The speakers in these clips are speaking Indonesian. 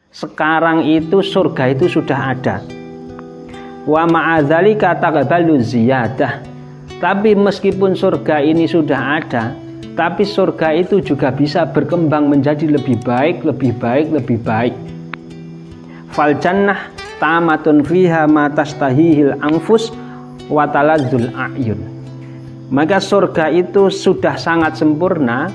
Sekarang itu surga itu sudah ada. Wa ma'adzalika taqbalu ziyadah. Tapi meskipun surga ini sudah ada, tapi surga itu juga bisa berkembang menjadi lebih baik, lebih baik, lebih baik. Fal jannah tamatun fiha ma tastahihil anfus wa taladzul a'yun. Maka surga itu sudah sangat sempurna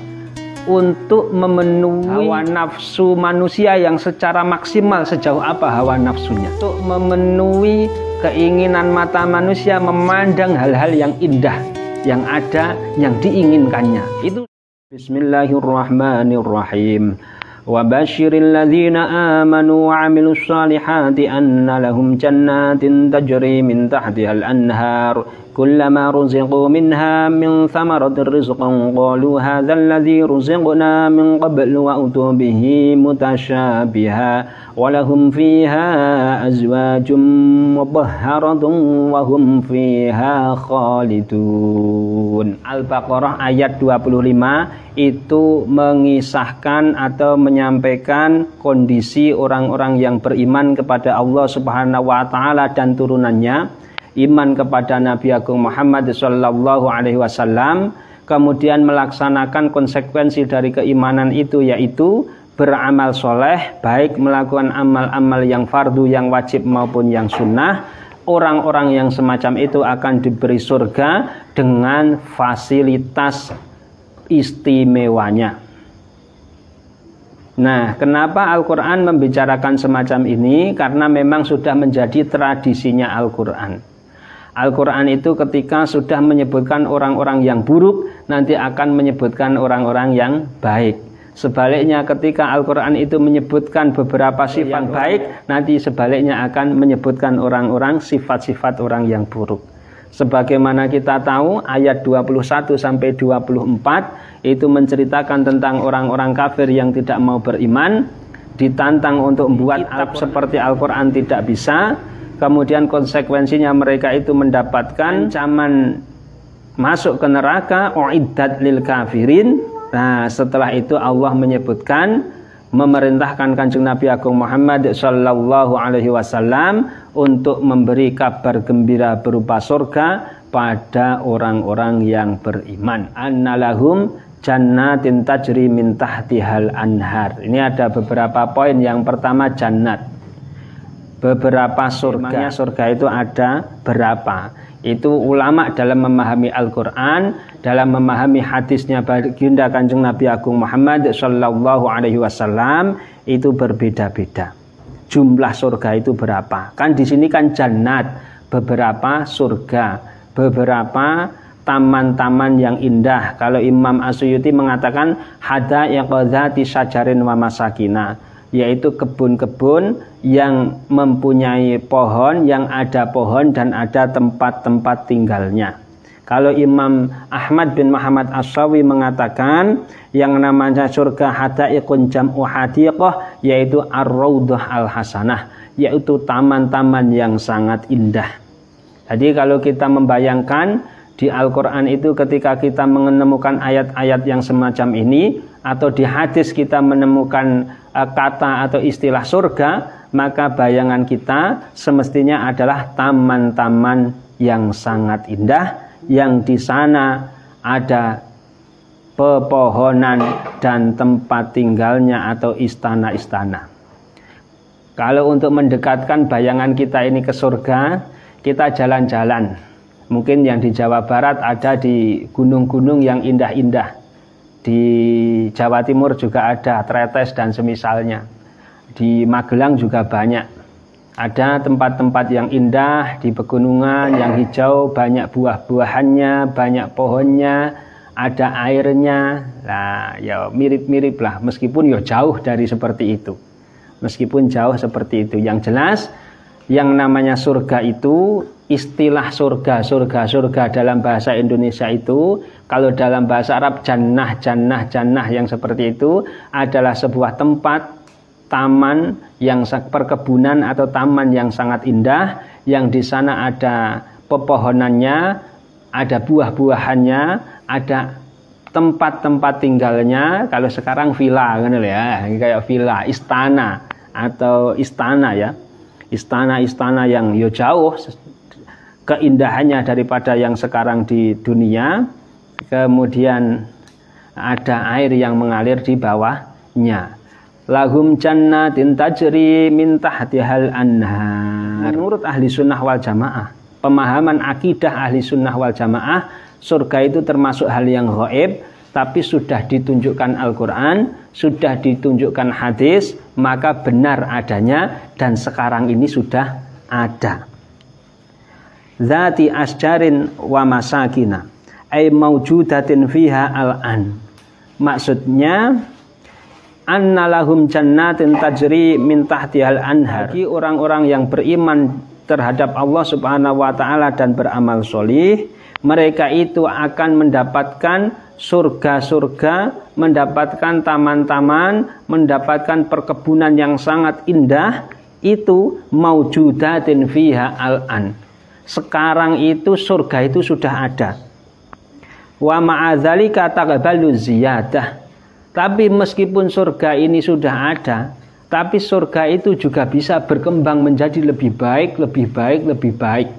untuk memenuhi hawa nafsu manusia yang secara maksimal. Sejauh apa hawa nafsunya? Untuk memenuhi keinginan mata manusia memandang hal-hal yang indah, yang ada, yang diinginkannya. Itu Bismillahirrahmanirrahim. Wa basyiril ladzina amanu wa 'amilus solihati anna lahum jannatin tajri min tahtihal anhar kullama ruziqu minha min thamaratir rizqan qalu hadzal ladzi ruziqna min qablu wa utu bihi mutasyabiha wa lahum fiha azwajum mutahharatun wa hum fiha khalidun. Al-Baqarah ayat 25 itu mengisahkan atau menyampaikan kondisi orang-orang yang beriman kepada Allah Subhanahu wa taala dan turunannya, iman kepada Nabi Agung Muhammad sallallahu alaihi wasallam, kemudian melaksanakan konsekuensi dari keimanan itu, yaitu beramal soleh, baik melakukan amal-amal yang fardu, yang wajib maupun yang sunnah. Orang-orang yang semacam itu akan diberi surga dengan fasilitas istimewanya. Nah, kenapa Al-Quran membicarakan semacam ini? Karena memang sudah menjadi tradisinya Al-Quran. Al-Quran itu ketika sudah menyebutkan orang-orang yang buruk, nanti akan menyebutkan orang-orang yang baik. Sebaliknya ketika Al-Quran itu menyebutkan beberapa sifat baik, nanti sebaliknya akan menyebutkan orang-orang sifat-sifat orang yang buruk. Sebagaimana kita tahu ayat 21 sampai 24 itu menceritakan tentang orang-orang kafir yang tidak mau beriman, ditantang untuk membuat kitab seperti Al-Quran tidak bisa. Kemudian konsekuensinya mereka itu mendapatkan ancaman masuk ke neraka, uiddat lil kafirin. Nah, setelah itu Allah menyebutkan, memerintahkan Kanjeng Nabi Agung Muhammad sallallahu alaihi wasallam untuk memberi kabar gembira berupa surga pada orang-orang yang beriman. Annalahum jannatin tajri min tahtihal anhar. Ini ada beberapa poin. Yang pertama jannat. Beberapa surga. Surga itu ada berapa? Itu ulama dalam memahami Al-Quran, dalam memahami hadisnya baginda Kanjeng Nabi Agung Muhammad sallallahu alaihi wasallam itu berbeda-beda. Jumlah surga itu berapa? Kan di sini kan jannat, beberapa surga, beberapa taman-taman yang indah. Kalau Imam Asyuyuti mengatakan hadaiq dzati syajarin wa masakina, yaitu kebun-kebun yang mempunyai pohon, yang ada pohon dan ada tempat-tempat tinggalnya. Kalau Imam Ahmad bin Muhammad As-Sawi mengatakan yang namanya surga hadaiqun jam'u hadiqah, yaitu ar-raudhah al-hasanah, yaitu taman-taman yang sangat indah. Jadi kalau kita membayangkan di Al-Quran itu ketika kita menemukan ayat-ayat yang semacam ini, atau di hadis kita menemukan kata atau istilah surga, maka bayangan kita semestinya adalah taman-taman yang sangat indah, yang di sana ada pepohonan dan tempat tinggalnya atau istana-istana. Kalau untuk mendekatkan bayangan kita ini ke surga, kita jalan-jalan. Mungkin yang di Jawa Barat ada di gunung-gunung yang indah-indah. Di Jawa Timur juga ada Tretes dan semisalnya. Di Magelang juga banyak. Ada tempat-tempat yang indah di pegunungan yang hijau, banyak buah-buahannya, banyak pohonnya, ada airnya. Nah, ya mirip-mirip lah, meskipun ya jauh dari seperti itu. Meskipun jauh seperti itu. Yang jelas, yang namanya surga itu, istilah surga dalam bahasa Indonesia itu, kalau dalam bahasa Arab jannah yang seperti itu adalah sebuah tempat, taman yang perkebunan atau taman yang sangat indah, yang di sana ada pepohonannya, ada buah-buahannya, ada tempat-tempat tinggalnya. Kalau sekarang villa kan ya, kayak villa, istana. atau istana ya. Istana-istana yang jauh keindahannya daripada yang sekarang di dunia. Kemudian ada air yang mengalir di bawahnya. Lahum jannatin tajri min tahtihal anhar. Menurut ahli sunnah wal jamaah, pemahaman akidah ahli sunnah wal jamaah, surga itu termasuk hal yang gaib, tapi sudah ditunjukkan Al-Quran, sudah ditunjukkan hadis, maka benar adanya dan sekarang ini sudah ada. Zati asjarin wa masakina ay maujudatin fiha al-an. Maksudnya anna lahum jannatin tajri min tahtihal anhar. Bagi orang-orang yang beriman terhadap Allah Subhanahu wa taala dan beramal solih, mereka itu akan mendapatkan surga-surga, mendapatkan taman-taman, mendapatkan perkebunan yang sangat indah, itu maujudatin fiha al-an. Sekarang itu surga itu sudah ada. Wa ma'adzalika taqbalu ziyadah. Tapi meskipun surga ini sudah ada, tapi surga itu juga bisa berkembang menjadi lebih baik, lebih baik, lebih baik.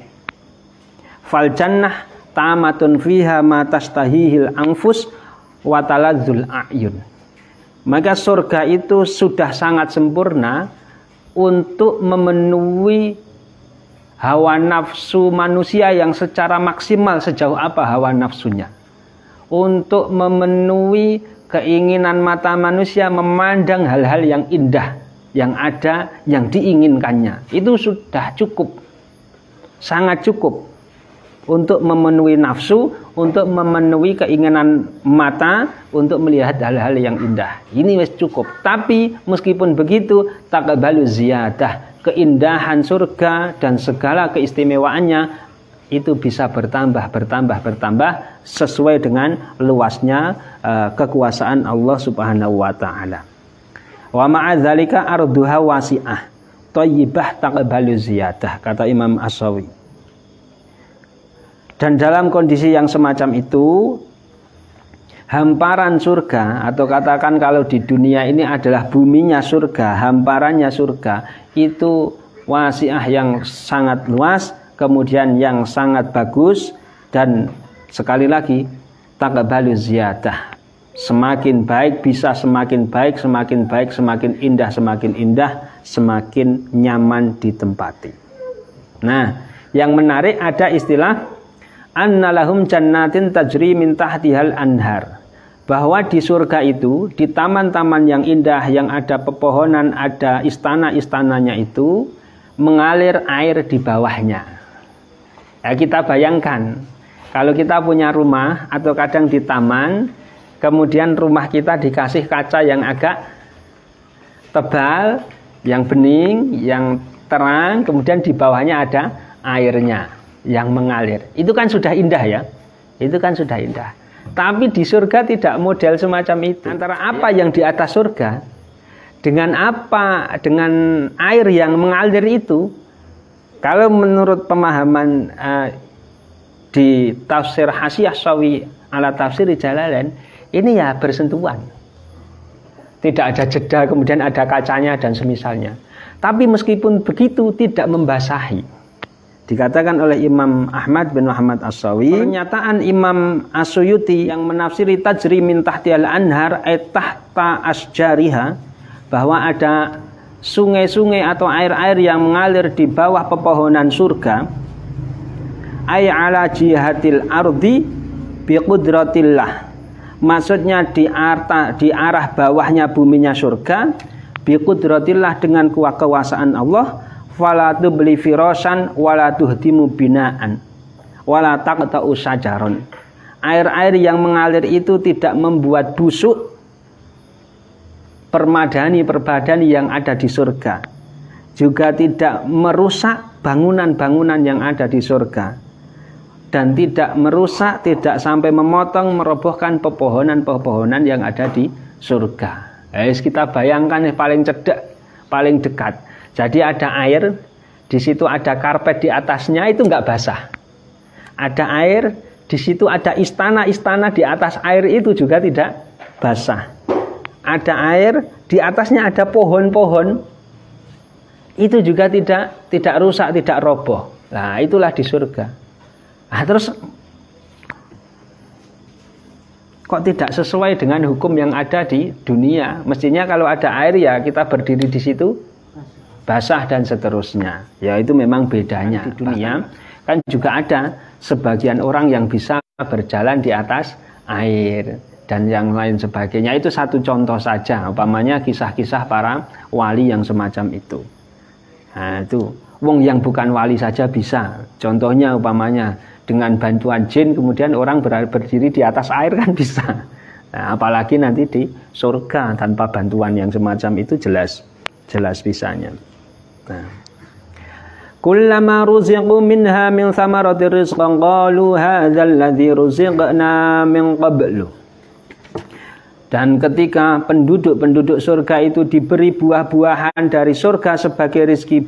Fal jannah tamatun fiha ma tastahihil anfus wa taladzul a'yun. Maka surga itu sudah sangat sempurna untuk memenuhi hawa nafsu manusia yang secara maksimal. Sejauh apa hawa nafsunya? Untuk memenuhi keinginan mata manusia memandang hal-hal yang indah, yang ada, yang diinginkannya. Itu sudah cukup, sangat cukup untuk memenuhi nafsu, untuk memenuhi keinginan mata, untuk melihat hal-hal yang indah. Ini wis cukup. Tapi meskipun begitu, taqbalu ziyadah, keindahan surga dan segala keistimewaannya itu bisa bertambah sesuai dengan luasnya kekuasaan Allah Subhanahu wa taala. Wa ma'adzalika arduha wasi'ah thayyibah taqbalu ziyadah, kata Imam As-Sawi. Dan dalam kondisi yang semacam itu, hamparan surga, atau katakan kalau di dunia ini adalah buminya surga, hamparannya surga, itu wasi'ah yang sangat luas, kemudian yang sangat bagus, dan sekali lagi taqbalu ziyadah. Semakin baik, bisa semakin baik, semakin baik, semakin indah, semakin nyaman ditempati. Nah, yang menarik ada istilah annalahum jannatin tajri min tahtihal anhar, bahwa di surga itu, di taman-taman yang indah yang ada pepohonan, ada istana-istananya itu, mengalir air di bawahnya. Ya, kita bayangkan kalau kita punya rumah atau kadang di taman, kemudian rumah kita dikasih kaca yang agak tebal, yang bening, yang terang, kemudian di bawahnya ada airnya yang mengalir. Itu kan sudah indah ya. Itu kan sudah indah. Tapi di surga tidak model semacam itu. Antara apa yang di atas surga dengan apa, dengan air yang mengalir itu, kalau menurut pemahaman di tafsir Hasyiah Sawi ala tafsir Jalalain, ini ya bersentuhan. Tidak ada jeda, kemudian ada kacanya dan semisalnya. Tapi meskipun begitu tidak membasahi. Dikatakan oleh Imam Ahmad bin Muhammad As-Sawi, pernyataan Imam As-Suyuti yang menafsiri tajri min tahtihal anhar ay tahta asjariha, bahwa ada sungai-sungai atau air-air yang mengalir di bawah pepohonan surga, ay ala jihatil ardi biqudratillah, maksudnya di arah bawahnya buminya surga, biqudratillah dengan kekuasaan Allah, fala tubli firasan wala tuhdimu binaan wala taqta'u sajaron. Air-air yang mengalir itu tidak membuat busuk permadani yang ada di surga, juga tidak merusak bangunan-bangunan yang ada di surga, dan tidak merusak, tidak sampai memotong, merobohkan pepohonan-pepohonan yang ada di surga. Kita bayangkan paling cedek, paling dekat. Jadi ada air, di situ ada karpet di atasnya, itu nggak basah. Ada air, di situ ada istana-istana di atas air, itu juga tidak basah. Ada air, di atasnya ada pohon-pohon itu juga tidak rusak, tidak roboh. Nah, itulah di surga. Nah, terus kok tidak sesuai dengan hukum yang ada di dunia? Mestinya kalau ada air ya kita berdiri di situ basah dan seterusnya. Ya itu memang bedanya. Di dunia kan juga ada sebagian orang yang bisa berjalan di atas air dan yang lain sebagainya. Itu satu contoh saja, umpamanya kisah-kisah para wali yang semacam itu. Nah itu wong yang bukan wali saja bisa. Contohnya umpamanya dengan bantuan jin kemudian orang berdiri di atas air kan bisa. Nah, apalagi nanti di surga tanpa bantuan yang semacam itu jelas bisanya. Nah, kullama ruziqu minha min thamaratir rizqan qalu hadzal ladzi ruziqna min qablu. Dan ketika penduduk surga itu diberi buah-buahan dari surga sebagai rezeki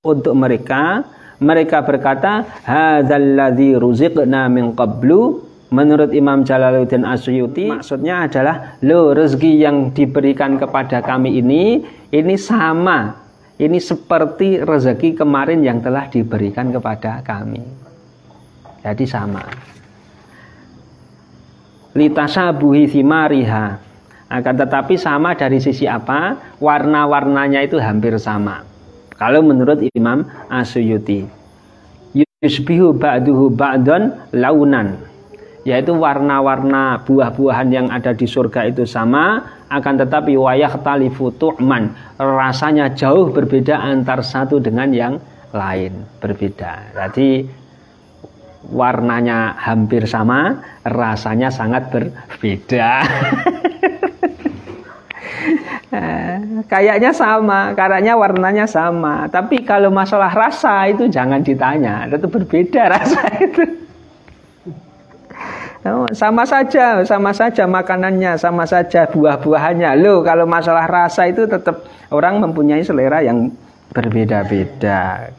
untuk mereka, mereka berkata, hadzal ladzi ruziqna min qablu. Menurut Imam Jalaluddin Asyuyuti, maksudnya adalah rezeki yang diberikan kepada kami ini sama. Ini seperti rezeki kemarin yang telah diberikan kepada kami. Jadi sama. Litasabuhi thimariha. Akan tetapi sama dari sisi apa? Warna-warnanya itu hampir sama. Kalau menurut Imam Asyuyuti, yusbihu ba'duhu ba'don launan, yaitu warna-warna buah-buahan yang ada di surga itu sama, akan tetapi wayakhtalifu tu'man, rasanya jauh berbeda antar satu dengan yang lain, berbeda. Jadi warnanya hampir sama, rasanya sangat berbeda. Kayaknya sama, karena warnanya sama. Tapi kalau masalah rasa itu jangan ditanya, itu berbeda rasa itu. Sama saja makanannya, sama saja buah-buahannya. Loh, kalau masalah rasa itu tetap orang mempunyai selera yang berbeda-beda.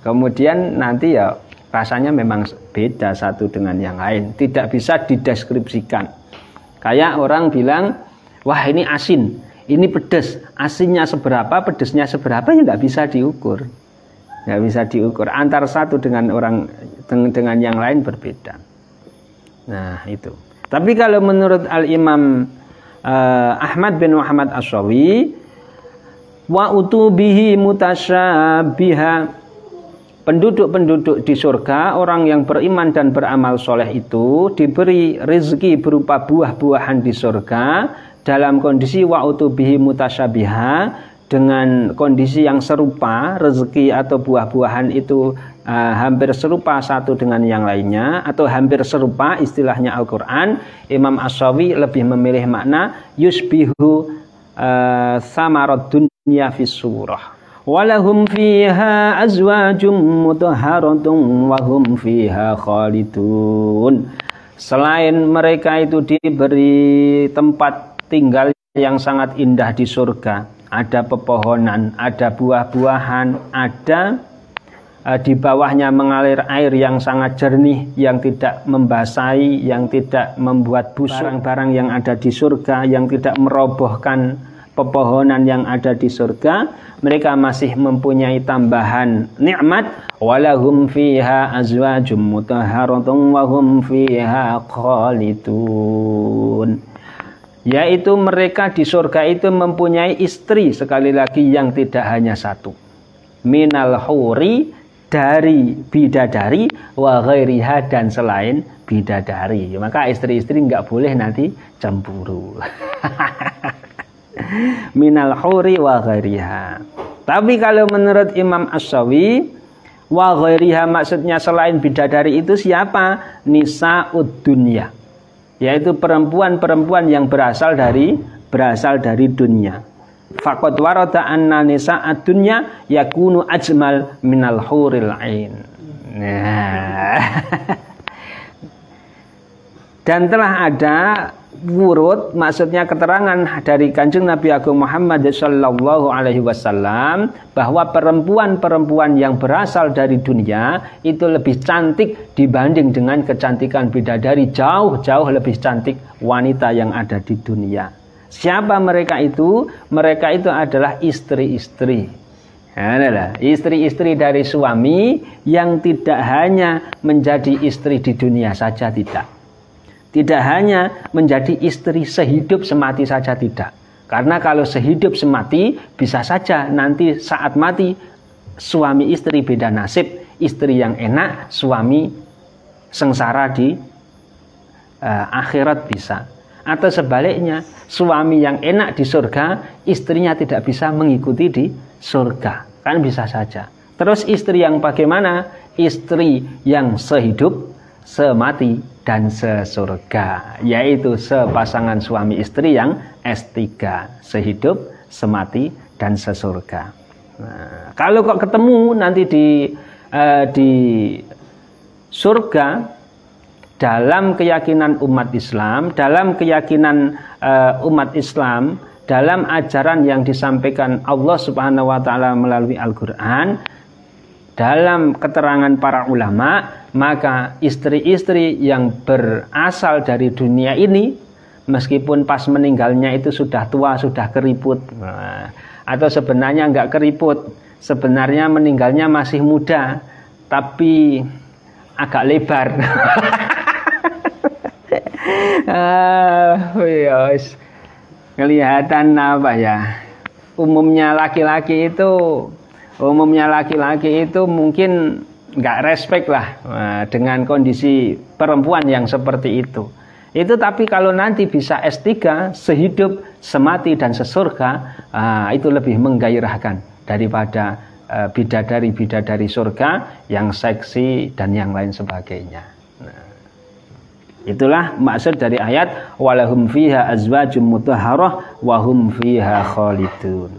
Kemudian nanti ya rasanya memang beda satu dengan yang lain, tidak bisa dideskripsikan. Kayak orang bilang, wah ini asin, ini pedas, asinnya seberapa, pedasnya seberapa, ya nggak bisa diukur. Nggak bisa diukur. Antar satu dengan yang lain berbeda. Nah itu. Tapi kalau menurut Al-Imam Ahmad bin Muhammad Asy-Syawi, wa utubihi mutasyabiha, penduduk-penduduk di surga, orang yang beriman dan beramal soleh itu diberi rezeki berupa buah-buahan di surga dalam kondisi wa utubihi mutasyabiha, dengan kondisi yang serupa, rezeki atau buah-buahan itu hampir serupa satu dengan yang lainnya, atau hampir serupa, istilahnya Al-Quran. Imam Asy-Syawi lebih memilih makna yusbihu samarad dunya fis surah, walahum fiha azwajum mutahharatun wahum fiha khalidun. Selain mereka itu diberi tempat tinggal yang sangat indah di surga, ada pepohonan, ada buah-buahan, ada di bawahnya mengalir air yang sangat jernih, yang tidak membasahi, yang tidak membuat busuk. Barang-barang yang ada di surga, yang tidak merobohkan pepohonan yang ada di surga, mereka masih mempunyai tambahan nikmat. Walahum fiha azwajum mutahharatun wa hum fiha khalidun. Yaitu mereka di surga itu mempunyai istri, sekali lagi, yang tidak hanya satu. Minal huri, dari bidadari, wa ghairiha, dan selain bidadari. Maka istri-istri nggak boleh nanti cemburu. Minal huri wa ghairiha. Tapi kalau menurut Imam Asy-Syawi, wa ghairiha maksudnya selain bidadari itu siapa? Nisa'ud dunya, yaitu perempuan-perempuan yang berasal dari dunia. Faqad warada anna nisa'ad dunya yakunu ajmal minal huril ain. Nah. Dan telah ada wurud, maksudnya keterangan dari Kanjeng Nabi Agung Muhammad sallallahu alaihi wasallam, bahwa perempuan-perempuan yang berasal dari dunia itu lebih cantik dibanding dengan kecantikan bidadari. Jauh-jauh lebih cantik wanita yang ada di dunia. Siapa mereka itu? Mereka itu adalah istri-istri. Adalah istri-istri dari suami yang tidak hanya menjadi istri di dunia saja, tidak. Tidak hanya menjadi istri sehidup semati saja, tidak. Karena kalau sehidup semati bisa saja nanti saat mati suami istri beda nasib. Istri yang enak, suami sengsara di akhirat bisa. Atau sebaliknya, suami yang enak di surga, istrinya tidak bisa mengikuti di surga. Kan bisa saja. Terus istri yang bagaimana? Istri yang sehidup, semati, dan sesurga. Yaitu sepasangan suami istri yang S3. Sehidup, semati, dan sesurga. Nah, kalau kok ketemu nanti di surga, dalam keyakinan umat Islam, dalam keyakinan umat Islam, dalam ajaran yang disampaikan Allah Subhanahu wa Ta'ala melalui Al-Quran, dalam keterangan para ulama, maka istri-istri yang berasal dari dunia ini, meskipun pas meninggalnya itu sudah tua, sudah keriput, atau sebenarnya nggak keriput, sebenarnya meninggalnya masih muda, tapi agak lebar. Kelihatan apa ya? Umumnya laki-laki itu mungkin nggak respect lah dengan kondisi perempuan yang seperti itu. Itu tapi kalau nanti bisa S3, sehidup, semati, dan sesurga, itu lebih menggairahkan daripada bidadari-bidadari surga yang seksi dan yang lain sebagainya. Itulah maksud dari ayat walahum fiha azwajum mutahharah wa hum fiha khalidun.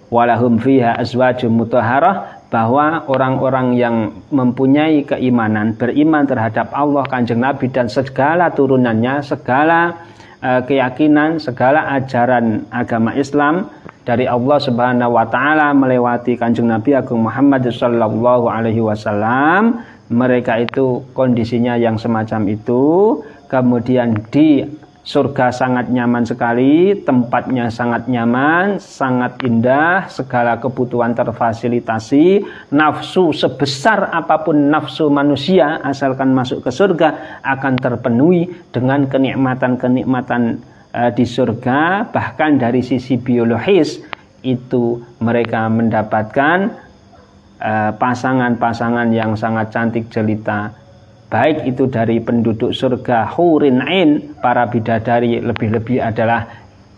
Walahum fiha azwajum mutahharah, bahwa orang-orang yang mempunyai keimanan, beriman terhadap Allah, Kanjeng Nabi dan segala turunannya, segala keyakinan, segala ajaran agama Islam dari Allah Subhanahu wa Ta'ala melewati Kanjeng Nabi Agung Muhammad sallallahu alaihi wasallam, mereka itu kondisinya yang semacam itu. Kemudian di surga sangat nyaman sekali, tempatnya sangat nyaman, sangat indah, segala kebutuhan terfasilitasi, nafsu sebesar apapun nafsu manusia asalkan masuk ke surga akan terpenuhi dengan kenikmatan-kenikmatan di surga. Bahkan dari sisi biologis itu mereka mendapatkan pasangan-pasangan yang sangat cantik jelita, baik itu dari penduduk surga hurin ain, para bidadari, lebih-lebih adalah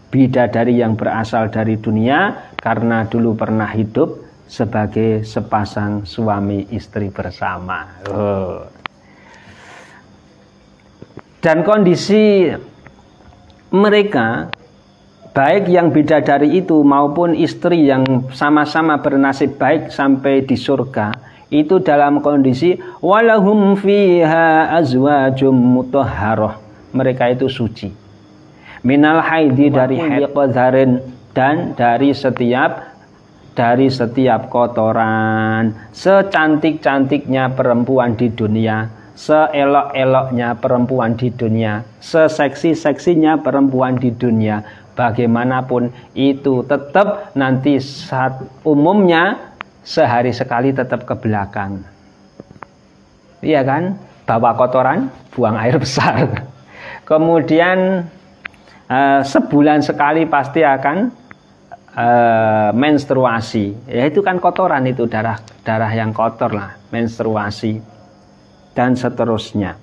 bidadari yang berasal dari dunia karena dulu pernah hidup sebagai sepasang suami istri bersama. Dan kondisi mereka, baik yang bidadari itu maupun istri yang sama-sama bernasib baik sampai di surga, itu dalam kondisi walahum fiha azwajum mutahharah, mereka itu suci minal haidi, dari haid, qadharin, dan dari setiap kotoran. Secantik-cantiknya perempuan di dunia, seelok-eloknya perempuan di dunia, seseksi-seksinya perempuan di dunia, bagaimanapun itu tetap nanti saat umumnya sehari sekali tetap ke belakang. Iya kan? Bawa kotoran, buang air besar. Kemudian sebulan sekali pasti akan menstruasi. Ya itu kan kotoran, itu darah yang kotor lah, menstruasi dan seterusnya.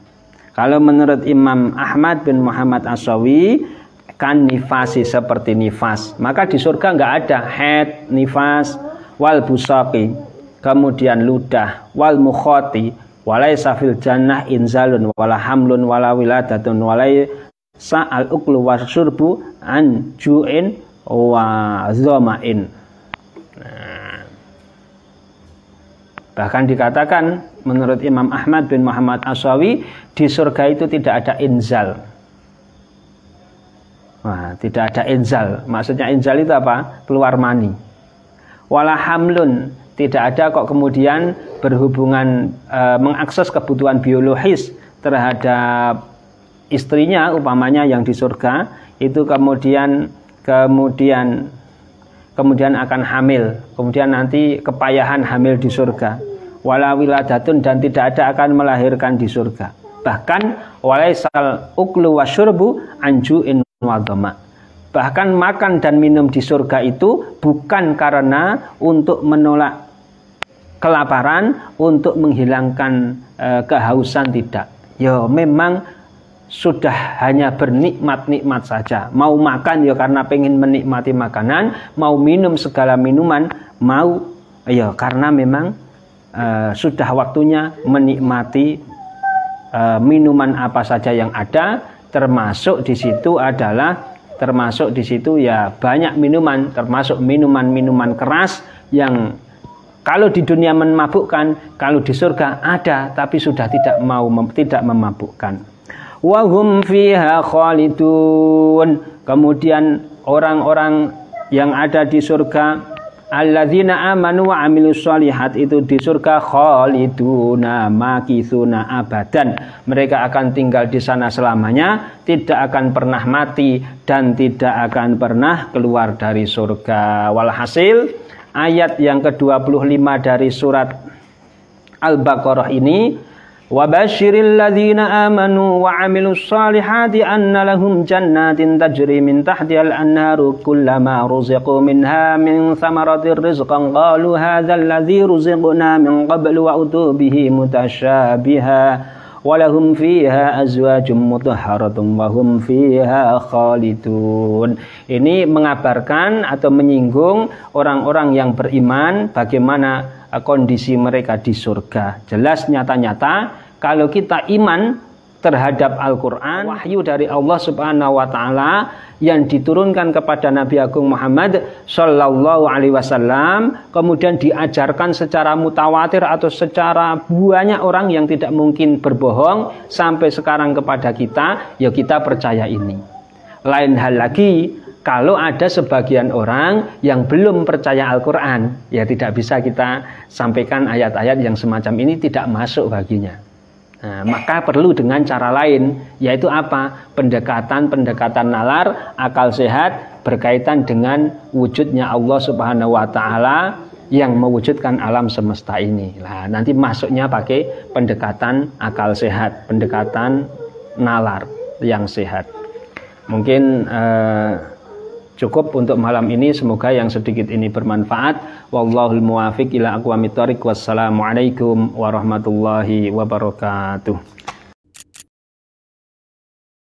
Kalau menurut Imam Ahmad bin Muhammad As-Sawi, kan nifasi, seperti nifas, maka di surga nggak ada haid, nifas, wal busaqi, kemudian ludah, wal mukhati, walaysa fil jannah inzalun wala hamlun wala wiladatun walaysa al uklu wasyurbu an ju'in wa zoma'in. Bahkan dikatakan menurut Imam Ahmad bin Muhammad As-Sawi, di surga itu tidak ada inzal. Nah, tidak ada inzal. Maksudnya inzal itu apa? Keluar mani. Wala hamlun, tidak ada kok kemudian berhubungan mengakses kebutuhan biologis terhadap istrinya, umpamanya yang di surga itu kemudian kemudian akan hamil, kemudian nanti kepayahan hamil di surga. Wala wiladatun, dan tidak ada akan melahirkan di surga. Bahkan walaisal uklu wasyurbu anju'in wadoma. Bahkan makan dan minum di surga itu bukan karena untuk menolak kelaparan, untuk menghilangkan kehausan, tidak. Ya memang sudah hanya bernikmat-nikmat saja. Mau makan ya karena pengen menikmati makanan, mau minum segala minuman, mau ya karena memang sudah waktunya menikmati minuman apa saja yang ada, termasuk di situ ya banyak minuman, termasuk minuman-minuman keras yang kalau di dunia memabukkan, kalau di surga ada tapi sudah tidak memabukkan. Wa hum fiha khalidun. Kemudian orang-orang yang ada di surga, alladzina amanu wa amilus sholihat, itu di surga khaliduna makithuna abadan. Mereka akan tinggal di sana selamanya, tidak akan pernah mati dan tidak akan pernah keluar dari surga. Walhasil ayat yang ke-25 dari surat Al-Baqarah ini, wa basyiril ladzina amanu wa amilus shalihati anna lahum jannatin tajri min tahtihal anharu kullama ruziqu minha min thamaratir rizqan qalu hadzal ladzi ruziqna min qablu wa utu bihi mutasyabiha wa lahum fiha azwajum mutahharatun wa hum fiha khalidun. Ini mengabarkan atau menyinggung orang-orang yang beriman, bagaimana kondisi mereka di surga. Jelas nyata-nyata kalau kita iman terhadap Al-Quran, wahyu dari Allah Subhanahu wa Ta'ala yang diturunkan kepada Nabi Agung Muhammad Sallallahu Alaihi Wasallam, kemudian diajarkan secara mutawatir atau secara banyak orang yang tidak mungkin berbohong sampai sekarang kepada kita, ya kita percaya ini. Lain hal lagi kalau ada sebagian orang yang belum percaya Al-Quran, ya tidak bisa kita sampaikan ayat-ayat yang semacam ini, tidak masuk baginya. Nah, maka perlu dengan cara lain, yaitu apa? Pendekatan nalar, akal sehat, berkaitan dengan wujudnya Allah Subhanahu wa Ta'ala yang mewujudkan alam semesta ini. Nah, nanti masuknya pakai pendekatan akal sehat, pendekatan nalar yang sehat. Mungkin cukup untuk malam ini, semoga yang sedikit ini bermanfaat. Wallahul muwafiq ila aqwamit thoriq. Wassalamualaikum warahmatullahi wabarakatuh.